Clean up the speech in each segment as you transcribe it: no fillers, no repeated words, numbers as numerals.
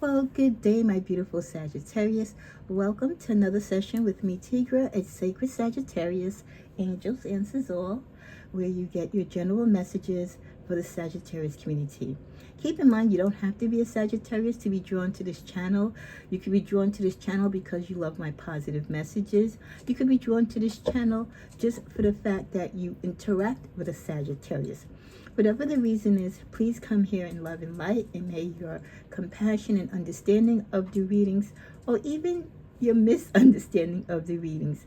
Well, good day, my beautiful Sagittarius. Welcome to another session with me, Tigra, at Sacred Sagittarius, Angels Answers All, where you get your general messages for the Sagittarius community. Keep in mind, you don't have to be a Sagittarius to be drawn to this channel. You could be drawn to this channel because you love my positive messages. You could be drawn to this channel just for the fact that you interact with a Sagittarius. Whatever the reason is, please come here in love and light, and may your compassion and understanding of the readings, or even your misunderstanding of the readings,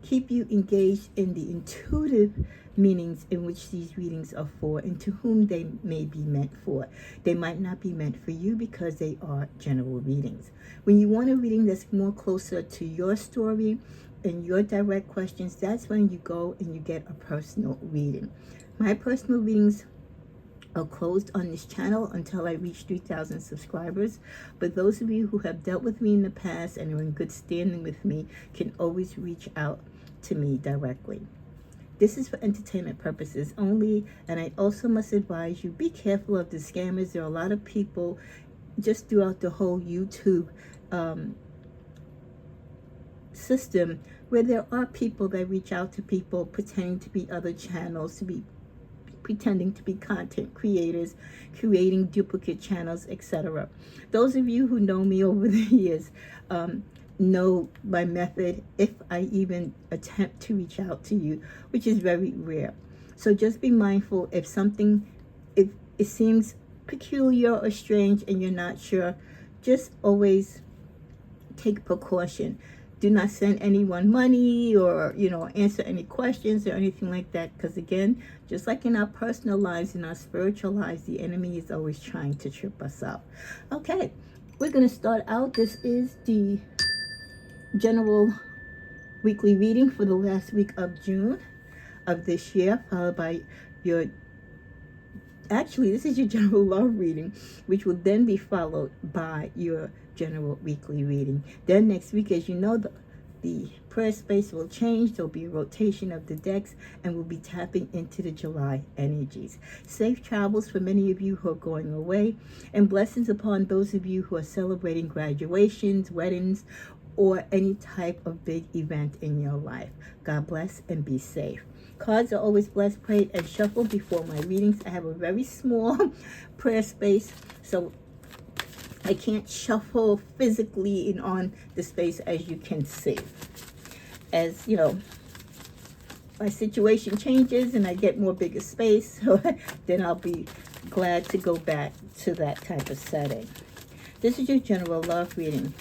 keep you engaged in the intuitive meanings in which these readings are for and to whom they may be meant for. They might not be meant for you because they are general readings. When you want a reading that's more closer to your story and your direct questions, that's when you go and you get a personal reading. My personal readings are closed on this channel until I reach 3,000 subscribers. But those of you who have dealt with me in the past and are in good standing with me can always reach out to me directly. This is for entertainment purposes only, and I also must advise you, be careful of the scammers. There are a lot of people just throughout the whole YouTube system where there are people that reach out to people pretending to be other channels, pretending to be content creators, creating duplicate channels, etc. Those of you who know me over the years know my method if I even attempt to reach out to you, which is very rare. So just be mindful if it seems peculiar or strange and you're not sure, just always take precaution. Do not send anyone money or, answer any questions or anything like that. Because again, just like in our personal lives, in our spiritual lives, the enemy is always trying to trip us up. Okay, we're going to start out. This is the general weekly reading for the last week of June of this year, followed by this is your general love reading, which will then be followed by your general weekly reading. Then next week, as you know, the prayer space will change. There'll be a rotation of the decks, and we'll be tapping into the July energies. Safe travels for many of you who are going away, and blessings upon those of you who are celebrating graduations, weddings, or any type of big event in your life. God bless and be safe. Cards are always blessed, prayed, and shuffled before my readings. I have a very small prayer space, so I can't shuffle physically in on the space, as you can see. As you know, my situation changes and I get more bigger space, so then I'll be glad to go back to that type of setting. This is your general love reading.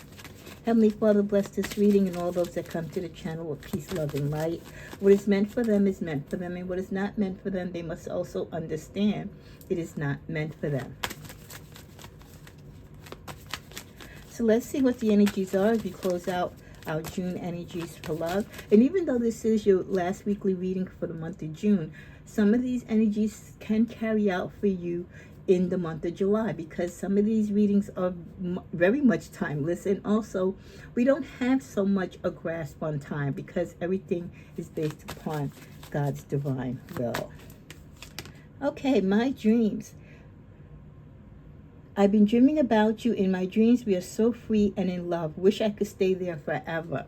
Heavenly Father, bless this reading and all those that come to the channel with peace, love, and light. What is meant for them is meant for them, and what is not meant for them, they must also understand it is not meant for them. So let's see what the energies are as we close out our June energies for love. And even though this is your last weekly reading for the month of June, some of these energies can carry out for you in the month of July, because some of these readings are very much timeless, and also we don't have so much a grasp on time because everything is based upon God's divine will. Okay, my dreams. I've been dreaming about you. In my dreams, we are so free and in love. Wish I could stay there forever.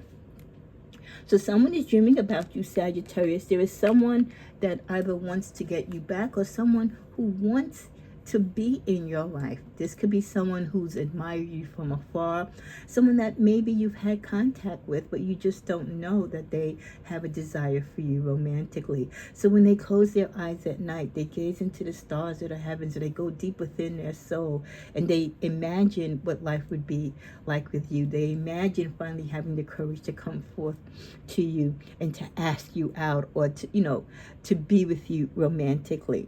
So someone is dreaming about you, Sagittarius. There is someone that either wants to get you back or someone who wants to be in your life. This could be someone who's admired you from afar, someone that maybe you've had contact with, but you just don't know that they have a desire for you romantically. So when they close their eyes at night, they gaze into the stars or the heavens, or they go deep within their soul, and they imagine what life would be like with you. They imagine finally having the courage to come forth to you and to ask you out, or to be with you romantically.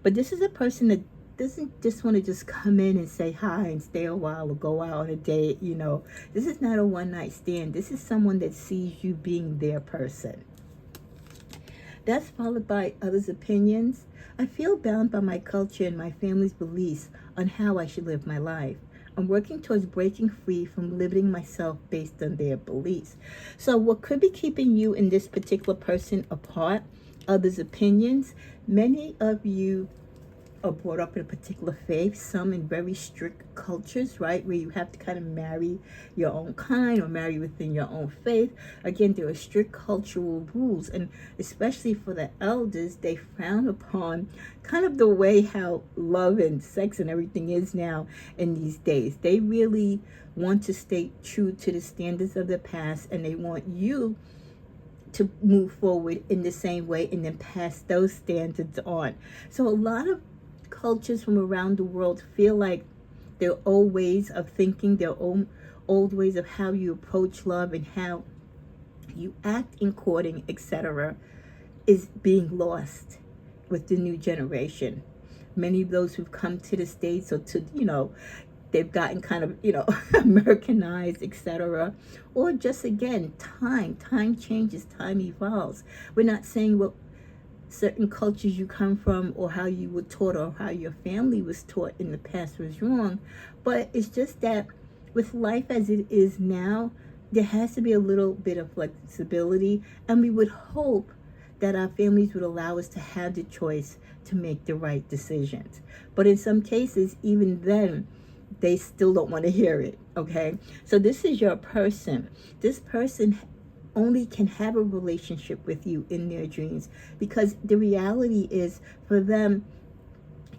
But this is a person that doesn't just want to just come in and say hi and stay a while or go out on a date, This is not a one-night stand. This is someone that sees you being their person. That's followed by others' opinions. I feel bound by my culture and my family's beliefs on how I should live my life. I'm working towards breaking free from limiting myself based on their beliefs. So what could be keeping you and this particular person apart? Others' opinions. Many of you are brought up in a particular faith, some in very strict cultures, right, where you have to kind of marry your own kind or marry within your own faith. Again, there are strict cultural rules, and especially for the elders, they frown upon kind of the way how love and sex and everything is now in these days. They really want to stay true to the standards of the past, and they want you to move forward in the same way and then pass those standards on. So a lot of cultures from around the world feel like their old ways of thinking, their own old ways of how you approach love and how you act in courting, etc., is being lost with the new generation. Many of those who've come to the States, or to, they've gotten kind of, Americanized, etc. Or just, again, time changes, time evolves. We're not saying what certain cultures you come from or how you were taught or how your family was taught in the past was wrong, but it's just that with life as it is now, there has to be a little bit of flexibility, and we would hope that our families would allow us to have the choice to make the right decisions. But in some cases, even then, they still don't want to hear it, okay? So this is your person. This person only can have a relationship with you in their dreams, because the reality is, for them,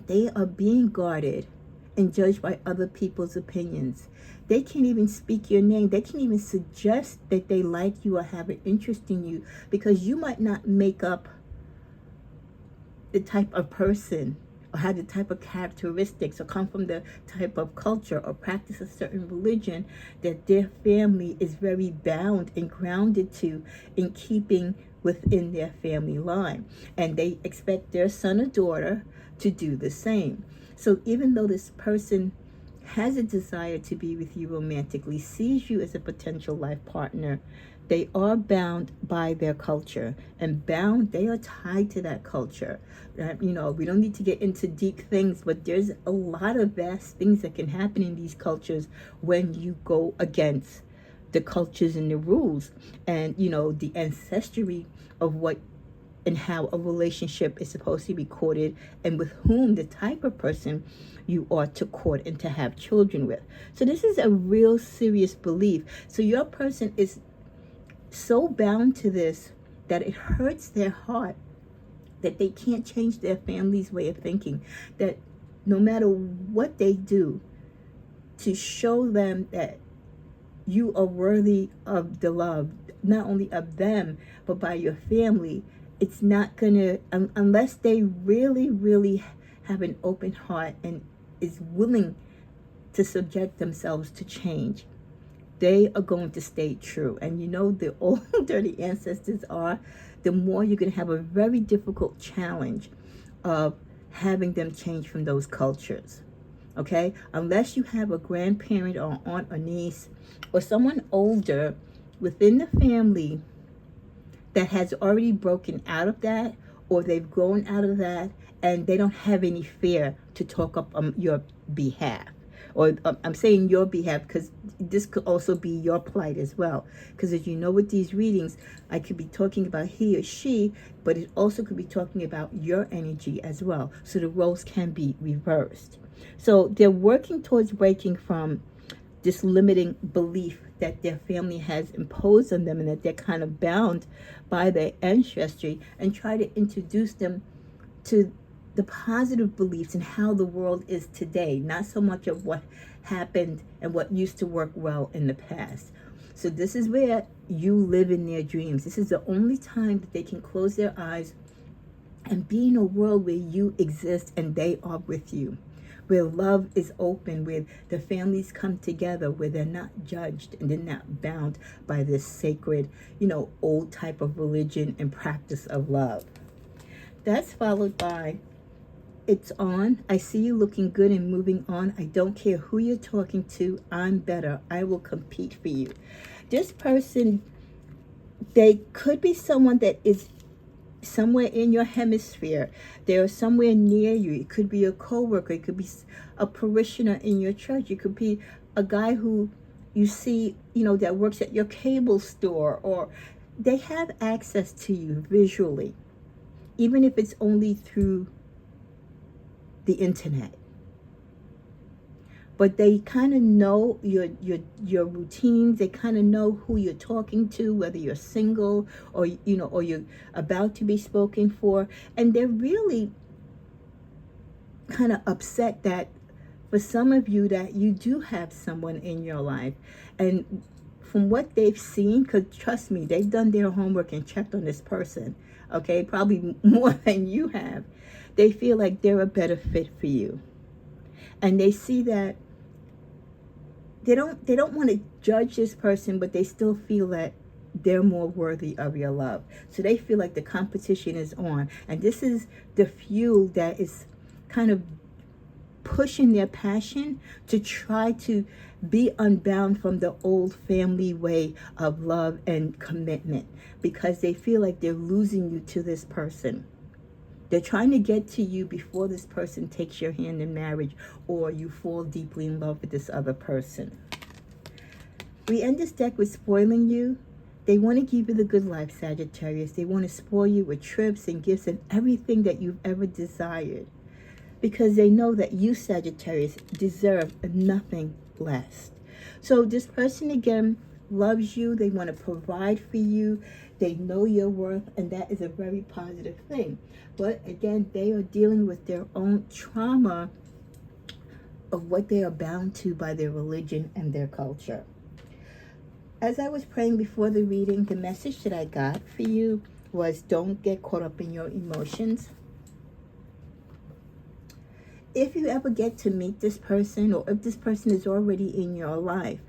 they are being guarded and judged by other people's opinions. They can't even speak your name. They can't even suggest that they like you or have an interest in you, because you might not make up the type of person or have the type of characteristics or come from the type of culture or practice a certain religion that their family is very bound and grounded to, in keeping within their family line. And they expect their son or daughter to do the same. So even though this person has a desire to be with you romantically, sees you as a potential life partner, they are bound by their culture, and they are tied to that culture. We don't need to get into deep things, but there's a lot of vast things that can happen in these cultures when you go against the cultures and the rules and, the ancestry of what and how a relationship is supposed to be courted, and with whom, the type of person you ought to court and to have children with. So this is a real serious belief. So your person is so bound to this that it hurts their heart that they can't change their family's way of thinking, that no matter what they do to show them that you are worthy of the love, not only of them, but by your family, it's not gonna, unless they really, really have an open heart and is willing to subject themselves to change, they are going to stay true. And the older the ancestors are, the more you're going to have a very difficult challenge of having them change from those cultures. Okay? Unless you have a grandparent or aunt or niece or someone older within the family that has already broken out of that, or they've grown out of that, and they don't have any fear to talk up on your behalf. Or I'm saying your behalf because this could also be your plight as well. Because as you know, with these readings, I could be talking about he or she, but it also could be talking about your energy as well. So the roles can be reversed. So they're working towards breaking from this limiting belief that their family has imposed on them, and that they're kind of bound by their ancestry, and try to introduce them to the positive beliefs and how the world is today, not so much of what happened and what used to work well in the past. So this is where you live in their dreams. This is the only time that they can close their eyes and be in a world where you exist and they are with you, where love is open, where the families come together, where they're not judged and they're not bound by this sacred, old type of religion and practice of love. That's followed by, it's on. I see you looking good and moving on. I don't care who you're talking to. I'm better. I will compete for you. This person, they could be someone that is somewhere in your hemisphere. They are somewhere near you. It could be a coworker. It could be a parishioner in your church. It could be a guy who you see, that works at your cable store, or they have access to you visually, even if it's only through the internet. But they kind of know your routines. They kind of know who you're talking to, whether you're single or or you're about to be spoken for, and they're really kind of upset that for some of you that you do have someone in your life, and from what they've seen, because trust me, they've done their homework and checked on this person, okay, probably more than you have. They feel like they're a better fit for you, and they see that they don't want to judge this person, but they still feel that they're more worthy of your love. So they feel like the competition is on, and this is the fuel that is kind of pushing their passion to try to be unbound from the old family way of love and commitment, because they feel like they're losing you to this person. They're trying to get to you before this person takes your hand in marriage or you fall deeply in love with this other person. We end this deck with spoiling you. They want to give you the good life, Sagittarius. They want to spoil you with trips and gifts and everything that you've ever desired, because they know that you, Sagittarius, deserve nothing less. So this person, again, loves you. They want to provide for you. They know your worth, and that is a very positive thing. But again, they are dealing with their own trauma of what they are bound to by their religion and their culture. As I was praying before the reading, the message that I got for you was, don't get caught up in your emotions. If you ever get to meet this person, or if this person is already in your life,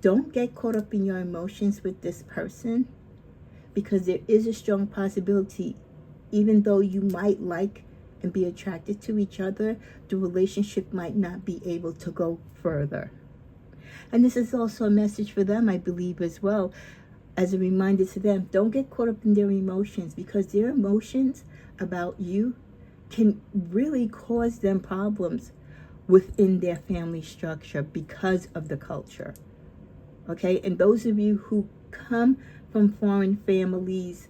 don't get caught up in your emotions with this person, because there is a strong possibility, even though you might like and be attracted to each other, the relationship might not be able to go further. And this is also a message for them, I believe, as well, as a reminder to them, don't get caught up in their emotions, because their emotions about you can really cause them problems within their family structure because of the culture. Okay, and those of you who come from foreign families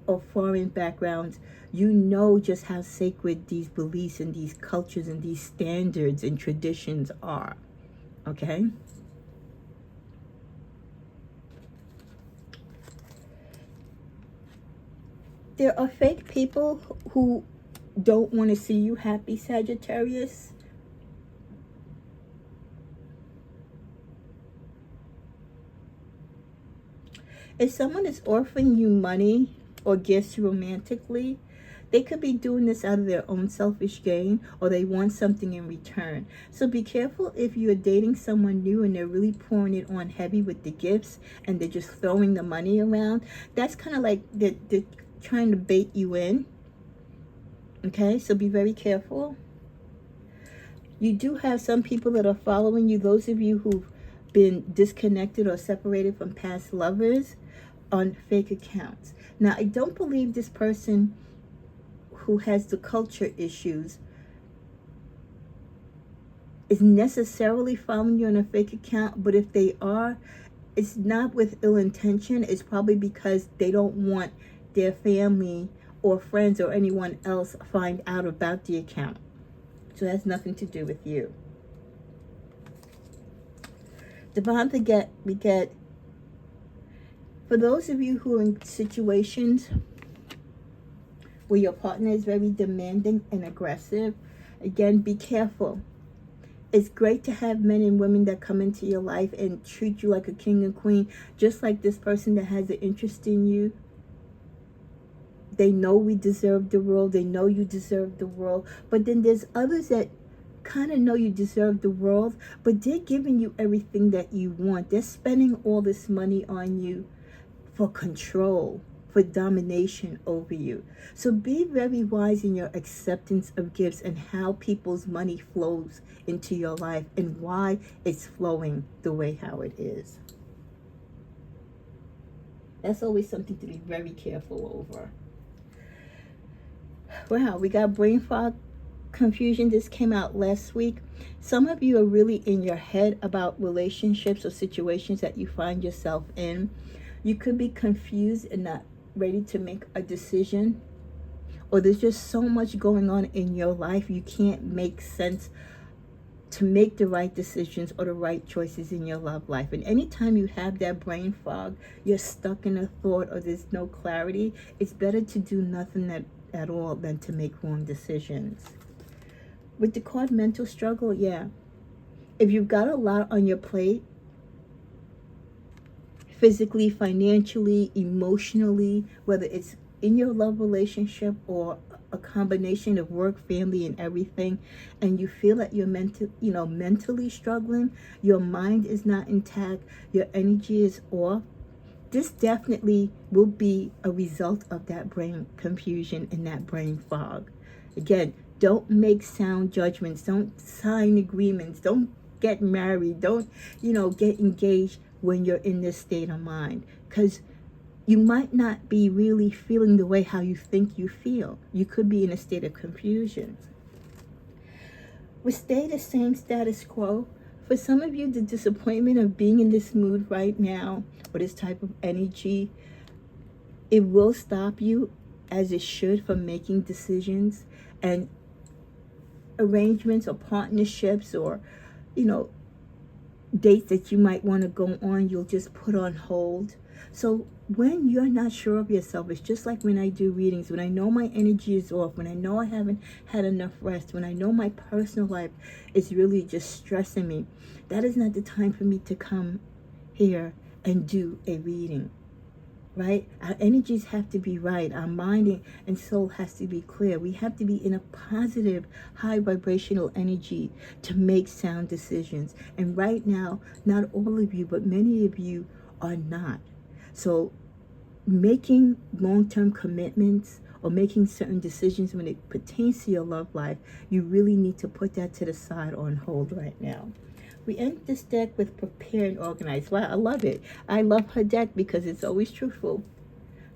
or foreign backgrounds, you know just how sacred these beliefs and these cultures and these standards and traditions are. Okay? There are fake people who don't want to see you happy, Sagittarius. If someone is offering you money or gifts romantically, they could be doing this out of their own selfish gain, or they want something in return. So be careful if you're dating someone new and they're really pouring it on heavy with the gifts and they're just throwing the money around. That's kind of like they're trying to bait you in. Okay, so be very careful. You do have some people that are following you, those of you who've been disconnected or separated from past lovers, on fake accounts. Now, I don't believe this person who has the culture issues is necessarily following you on a fake account, but if they are, it's not with ill intention. It's probably because they don't want their family or friends or anyone else find out about the account. So it has nothing to do with you. The bond we get, for those of you who are in situations where your partner is very demanding and aggressive, again, be careful. It's great to have men and women that come into your life and treat you like a king and queen, just like this person that has an interest in you. They know we deserve the world. They know you deserve the world. But then there's others that kind of know you deserve the world, but they're giving you everything that you want. They're spending all this money on you for control, for domination over you. So be very wise in your acceptance of gifts and how people's money flows into your life and why it's flowing the way how it is. That's always something to be very careful over. Wow, we got brain fog confusion. This came out last week. Some of you are really in your head about relationships or situations that you find yourself in. You could be confused and not ready to make a decision, or there's just so much going on in your life, you can't make sense to make the right decisions or the right choices in your love life. And anytime you have that brain fog, you're stuck in a thought or there's no clarity, it's better to do nothing at all than to make wrong decisions. With the card mental struggle, yeah. If you've got a lot on your plate, physically, financially, emotionally, whether it's in your love relationship or a combination of work, family, and everything, and you feel that you're mentally struggling, your mind is not intact, your energy is off, this definitely will be a result of that brain confusion and that brain fog. Again, don't make sound judgments, don't sign agreements, don't get married, don't get engaged when you're in this state of mind, because you might not be really feeling the way how you think you feel. You could be in a state of confusion. We stay the same status quo. For some of you, the disappointment of being in this mood right now, or this type of energy, it will stop you, as it should, from making decisions and arrangements or partnerships, or dates that you might want to go on, you'll just put on hold. So when you're not sure of yourself, it's just like when I do readings, when I know my energy is off, when I know I haven't had enough rest, when I know my personal life is really just stressing me, that is not the time for me to come here and do a reading, right? Our energies have to be right. Our mind and soul has to be clear. We have to be in a positive, high vibrational energy to make sound decisions. And right now, not all of you, but many of you are not. So making long-term commitments or making certain decisions when it pertains to your love life, you really need to put that to the side or on hold right now. We end this deck with prepare and organize. Wow, I love it. I love her deck because it's always truthful.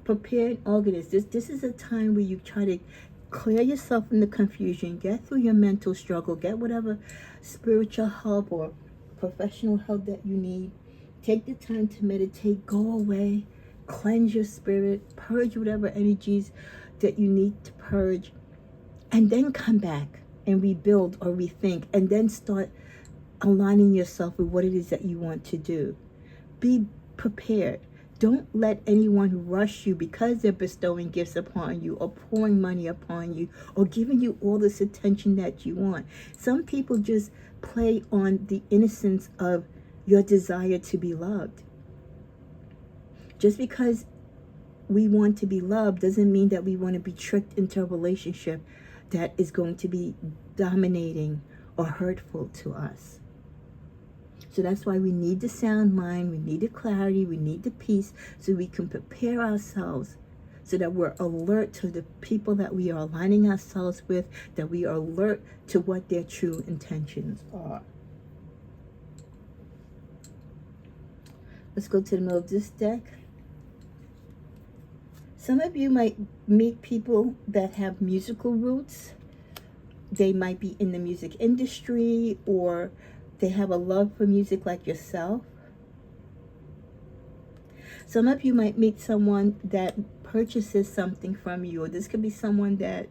Prepare and organize. This is a time where you try to clear yourself from the confusion, get through your mental struggle, get whatever spiritual help or professional help that you need. Take the time to meditate, go away, cleanse your spirit, purge whatever energies that you need to purge, and then come back and rebuild or rethink, and then start aligning yourself with what it is that you want to do. Be prepared. Don't let anyone rush you because they're bestowing gifts upon you or pouring money upon you or giving you all this attention that you want. Some people just play on the innocence of your desire to be loved. Just because we want to be loved doesn't mean that we want to be tricked into a relationship that is going to be dominating or hurtful to us. So that's why we need the sound mind, we need the clarity, we need the peace, so we can prepare ourselves so that we're alert to the people that we are aligning ourselves with, that we are alert to what their true intentions are. Let's go to the middle of this deck. Some of you might meet people that have musical roots. They might be in the music industry, or they have a love for music like yourself. Some of you might meet someone that purchases something from you, or this could be someone that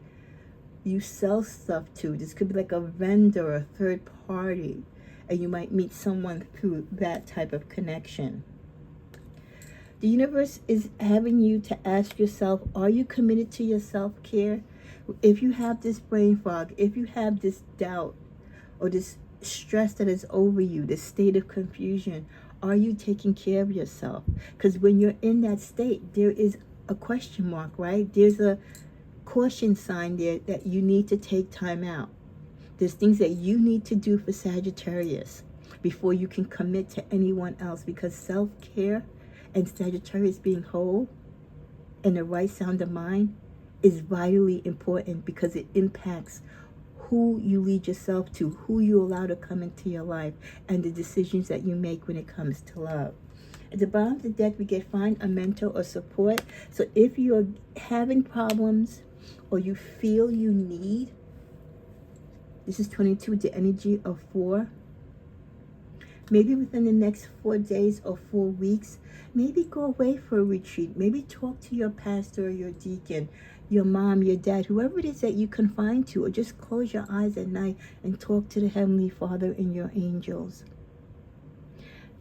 you sell stuff to. This could be like a vendor, a third party, and you might meet someone through that type of connection. The universe is having you to ask yourself, are you committed to your self-care? If you have this brain fog, if you have this doubt or this stress that is over you, this state of confusion, are you taking care of yourself? Because when you're in that state, there is a question mark, right? There's a caution sign there that you need to take time out. There's things that you need to do for Sagittarius before you can commit to anyone else, because self-care and Sagittarius being whole and the right sound of mind is vitally important, because it impacts who you lead yourself to, who you allow to come into your life, and the decisions that you make when it comes to love. At the bottom of the deck, we get find a mentor or support. So if you're having problems or you feel you need, this is 22, the energy of 4. Maybe within the next 4 days or 4 weeks, maybe go away for a retreat. Maybe talk to your pastor or your deacon. your mom, your dad, whoever it is that you confine to, or just close your eyes at night and talk to the Heavenly Father and your angels.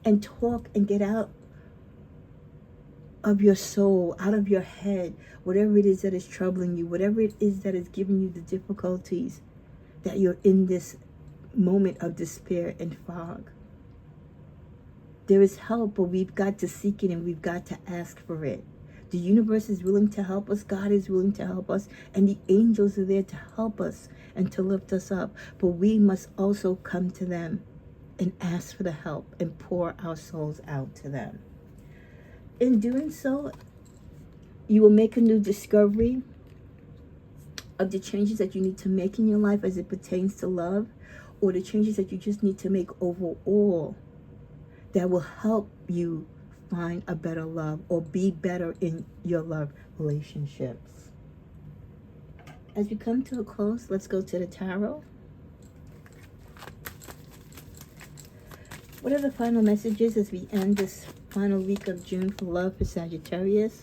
And talk and get out of your soul, out of your head, whatever it is that is troubling you, whatever it is that is giving you the difficulties that you're in this moment of despair and fog. There is help, but we've got to seek it and we've got to ask for it. The universe is willing to help us. God is willing to help us. And the angels are there to help us and to lift us up. But we must also come to them and ask for the help and pour our souls out to them. In doing so, you will make a new discovery of the changes that you need to make in your life as it pertains to love, or the changes that you just need to make overall that will help you find a better love or be better in your love relationships. As we come to a close, let's go to the tarot. What are the final messages as we end this final week of June for love for Sagittarius?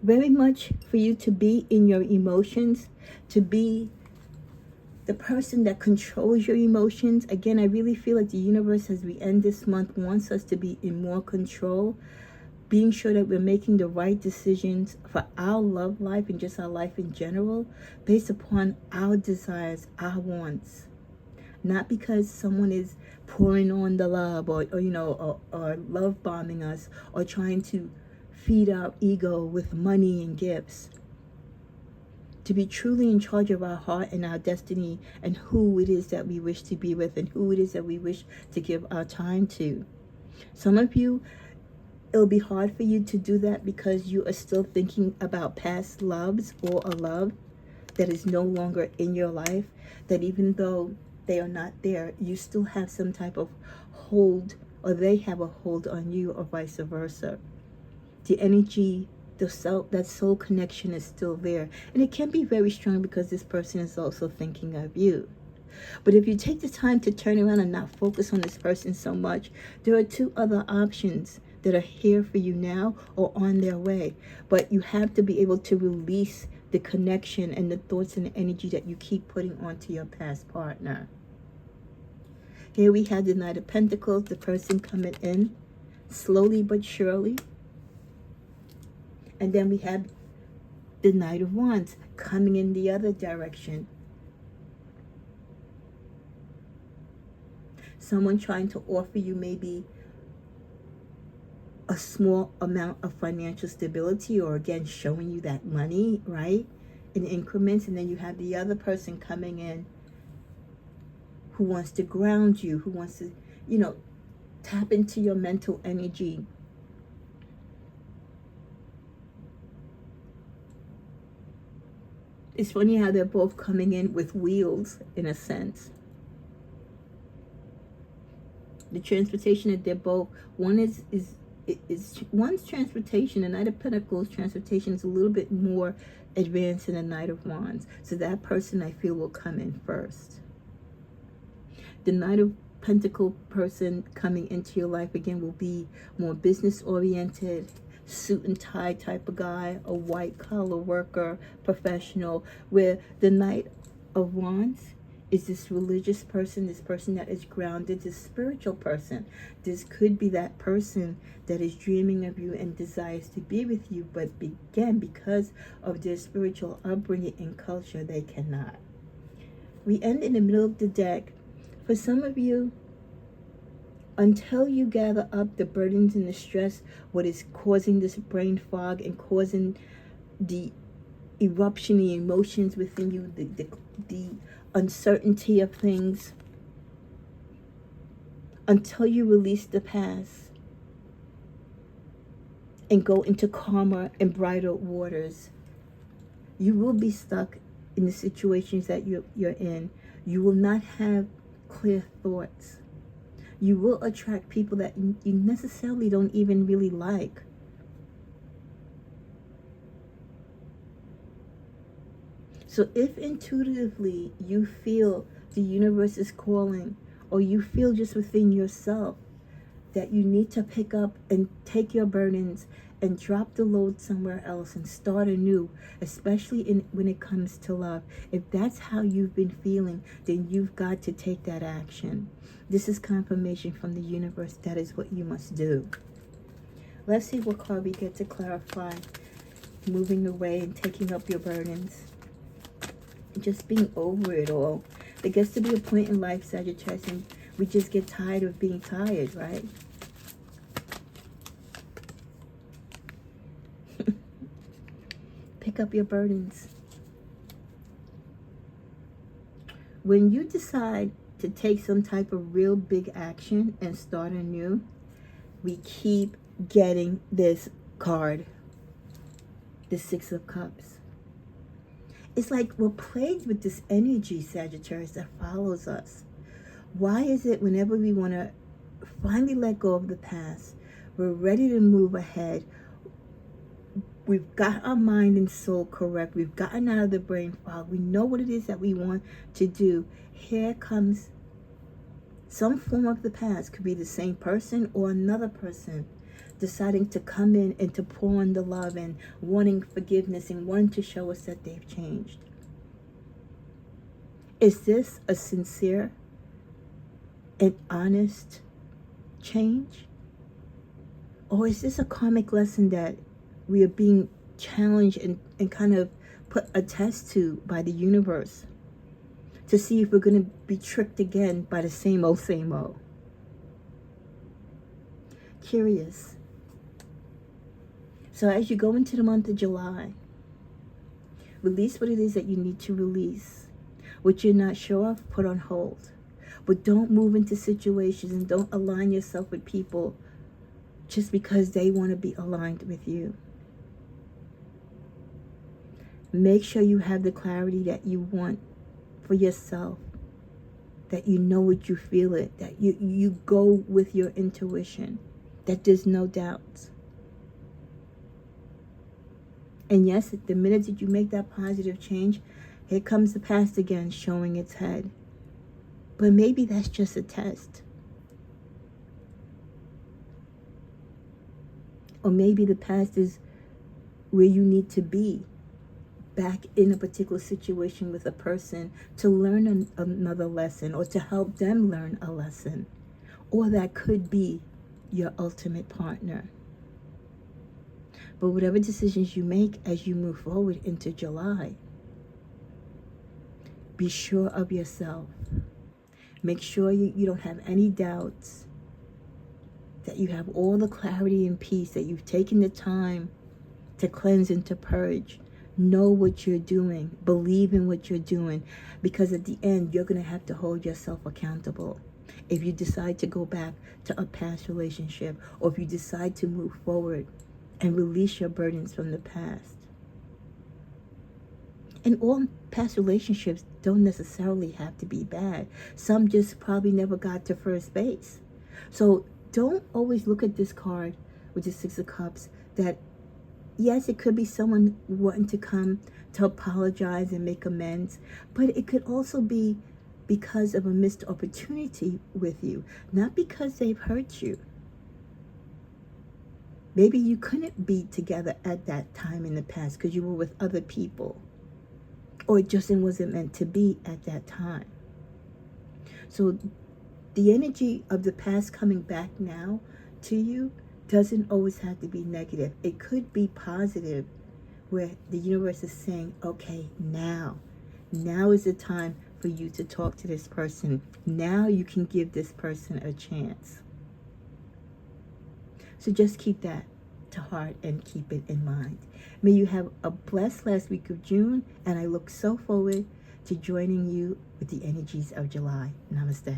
Very much for you to be in your emotions, to be the person that controls your emotions. Again, I really feel like the universe, as we end this month, wants us to be in more control, being sure that we're making the right decisions for our love life and just our life in general, based upon our desires, our wants. Not because someone is pouring on the love or love bombing us or trying to feed our ego with money and gifts. To be truly in charge of our heart and our destiny and who it is that we wish to be with and who it is that we wish to give our time to. Some of you, it'll be hard for you to do that because you are still thinking about past loves or a love that is no longer in your life, that even though they are not there, you still have some type of hold, or they have a hold on you, or vice versa. The energy, that soul connection is still there. And it can be very strong because this person is also thinking of you. But if you take the time to turn around and not focus on this person so much, there are two other options that are here for you now or on their way. But you have to be able to release the connection and the thoughts and the energy that you keep putting onto your past partner. Here we have the Knight of Pentacles, the person coming in slowly but surely. And then we have the Knight of Wands coming in the other direction. Someone trying to offer you maybe a small amount of financial stability, or again, showing you that money, right, in increments. And then you have the other person coming in who wants to ground you, who wants to, tap into your mental energy. It's funny how they're both coming in with wheels, in a sense. The transportation that they're both, one's transportation, the Knight of Pentacles transportation is a little bit more advanced than the Knight of Wands. So that person, I feel, will come in first. The Knight of Pentacle person coming into your life, again, will be more business oriented, suit and tie type of guy, a white collar worker, professional, where the Knight of Wands is this religious person, this person that is grounded, this spiritual person. This could be that person that is dreaming of you and desires to be with you, but again, because of their spiritual upbringing and culture, they cannot. We end in the middle of the deck. For some of you, until you gather up the burdens and the stress, what is causing this brain fog and causing the eruption, the emotions within you, the uncertainty of things, until you release the past and go into calmer and brighter waters, you will be stuck in the situations that you're in. You will not have clear thoughts. You will attract people that you necessarily don't even really like. So if intuitively you feel the universe is calling or you feel just within yourself that you need to pick up and take your burdens and drop the load somewhere else and start anew, especially when it comes to love. If that's how you've been feeling, then you've got to take that action. This is confirmation from the universe. That is what you must do. Let's see what card we get to clarify moving away and taking up your burdens. Just being over it all. There gets to be a point in life, Sagittarius, and we just get tired of being tired, right? Pick up your burdens. When you decide to take some type of real big action and start anew, we keep getting this card, the Six of Cups. It's like we're plagued with this energy, Sagittarius, that follows us. Why is it whenever we want to finally let go of the past, we're ready to move ahead, we've got our mind and soul correct, we've gotten out of the brain fog, we know what it is that we want to do, here comes some form of the past, could be the same person or another person, deciding to come in and to pour on the love and wanting forgiveness and wanting to show us that they've changed. Is this a sincere and honest change? Or is this a karmic lesson that we are being challenged and kind of put a test to by the universe to see if we're going to be tricked again by the same old, same old? Curious. So as you go into the month of July, release what it is that you need to release. What you're not sure of, put on hold. But don't move into situations and don't align yourself with people just because they want to be aligned with you. Make sure you have the clarity that you want for yourself, that you know what you feel it, that you go with your intuition, that there's no doubts. And yes, the minute that you make that positive change, here comes the past again showing its head. But maybe that's just a test. Or maybe the past is where you need to be, back in a particular situation with a person to learn another lesson or to help them learn a lesson. Or that could be your ultimate partner. But whatever decisions you make as you move forward into July, be sure of yourself. Make sure you don't have any doubts, that you have all the clarity and peace, that you've taken the time to cleanse and to purge. Know what you're doing. Believe in what you're doing. Because at the end, you're going to have to hold yourself accountable. If you decide to go back to a past relationship, or if you decide to move forward and release your burdens from the past. And all past relationships don't necessarily have to be bad. Some just probably never got to first base. So don't always look at this card with the Six of Cups that, yes, it could be someone wanting to come to apologize and make amends, but it could also be because of a missed opportunity with you, not because they've hurt you. Maybe you couldn't be together at that time in the past because you were with other people, or it just wasn't meant to be at that time. So the energy of the past coming back now to you doesn't always have to be negative. It could be positive, where the universe is saying, okay, now is the time for you to talk to this person. Now you can give this person a chance. So just keep that to heart and keep it in mind. May you have a blessed last week of June, and I look so forward to joining you with the energies of July. Namaste.